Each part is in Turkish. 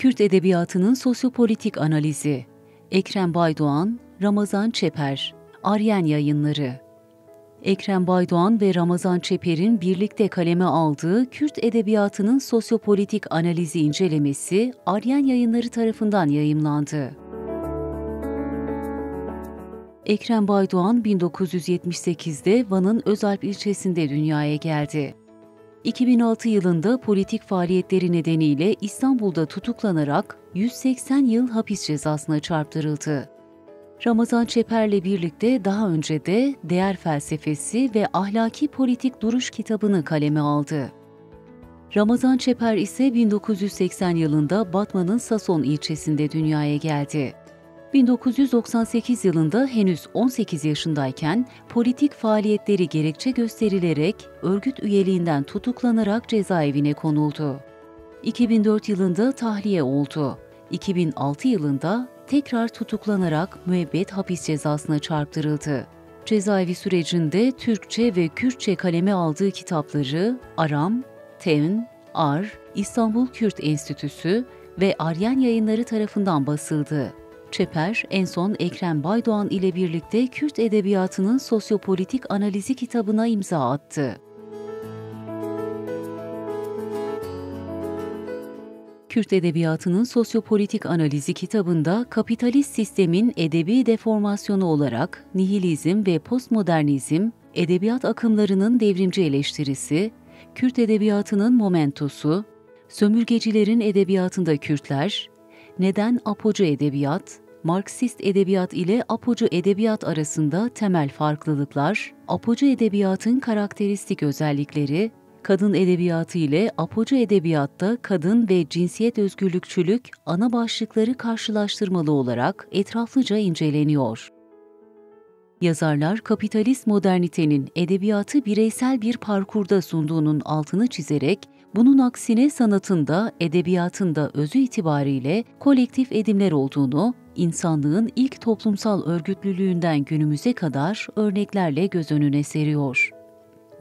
Kürt edebiyatının sosyopolitik analizi. Ekrem Baydoğan, Ramazan Çeper. Aryen Yayınları. Ekrem Baydoğan ve Ramazan Çeper'in birlikte kaleme aldığı Kürt edebiyatının sosyopolitik analizi incelemesi Aryen Yayınları tarafından yayımlandı. Ekrem Baydoğan 1978'de Van'ın Özalp ilçesinde dünyaya geldi. 2006 yılında politik faaliyetleri nedeniyle İstanbul'da tutuklanarak 180 yıl hapis cezasına çarptırıldı. Ramazan Çeper'le birlikte daha önce de Değer Felsefesi ve Ahlaki Politik Duruş kitabını kaleme aldı. Ramazan Çeper ise 1980 yılında Batman'ın Sason ilçesinde dünyaya geldi. 1998 yılında henüz 18 yaşındayken politik faaliyetleri gerekçe gösterilerek örgüt üyeliğinden tutuklanarak cezaevine konuldu. 2004 yılında tahliye oldu. 2006 yılında tekrar tutuklanarak müebbet hapis cezasına çarptırıldı. Cezaevi sürecinde Türkçe ve Kürtçe kaleme aldığı kitapları Aram, Tevn, Ar, İstanbul Kürt Enstitüsü ve Aryen Yayınları tarafından basıldı. Çeper, en son Ekrem Baydoğan ile birlikte Kürt edebiyatının sosyopolitik analizi kitabına imza attı. Kürt edebiyatının sosyopolitik analizi kitabında kapitalist sistemin edebi deformasyonu olarak nihilizm ve postmodernizm, edebiyat akımlarının devrimci eleştirisi, Kürt edebiyatının momentosu, sömürgecilerin edebiyatında Kürtler, neden apocu edebiyat, Marksist edebiyat ile apocu edebiyat arasında temel farklılıklar, apocu edebiyatın karakteristik özellikleri, kadın edebiyatı ile apocu edebiyatta kadın ve cinsiyet özgürlükçülük ana başlıkları karşılaştırmalı olarak etraflıca inceleniyor. Yazarlar, kapitalist modernitenin edebiyatı bireysel bir parkurda sunduğunun altını çizerek, bunun aksine sanatında, edebiyatında özü itibariyle kolektif edimler olduğunu, insanlığın ilk toplumsal örgütlülüğünden günümüze kadar örneklerle göz önüne seriyor.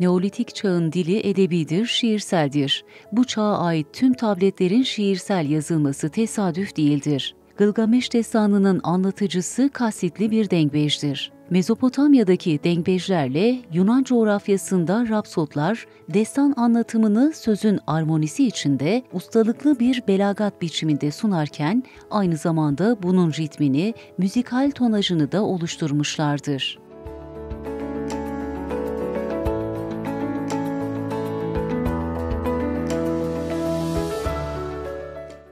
Neolitik çağın dili edebidir, şiirseldir. Bu çağa ait tüm tabletlerin şiirsel yazılması tesadüf değildir. Gılgameş destanının anlatıcısı kasıtlı bir dengbejdir. Mezopotamya'daki dengbejlerle Yunan coğrafyasında rapsotlar, destan anlatımını sözün armonisi içinde ustalıklı bir belagat biçiminde sunarken, aynı zamanda bunun ritmini, müzikal tonajını da oluşturmuşlardır.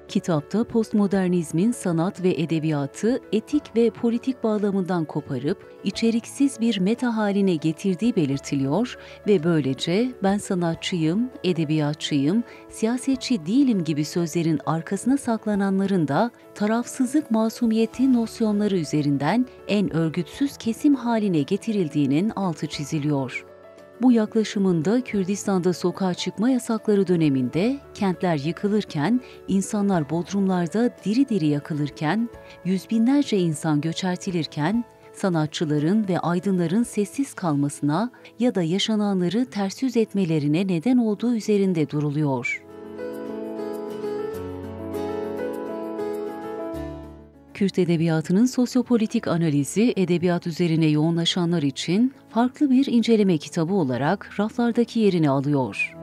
Kitapta postmodernizmin sanat ve edebiyatı etik ve politik bağlamından koparıp içeriksiz bir meta haline getirdiği belirtiliyor ve böylece ben sanatçıyım, edebiyatçıyım, siyasetçi değilim gibi sözlerin arkasına saklananların da tarafsızlık masumiyeti nosyonları üzerinden en örgütsüz kesim haline getirildiğinin altı çiziliyor. Bu yaklaşımında Kürdistan'da sokağa çıkma yasakları döneminde kentler yıkılırken, insanlar bodrumlarda diri diri yakılırken, yüz binlerce insan göçertilirken, sanatçıların ve aydınların sessiz kalmasına ya da yaşananları ters yüz etmelerine neden olduğu üzerinde duruluyor. Kürt edebiyatının sosyopolitik analizi, edebiyat üzerine yoğunlaşanlar için farklı bir inceleme kitabı olarak raflardaki yerini alıyor.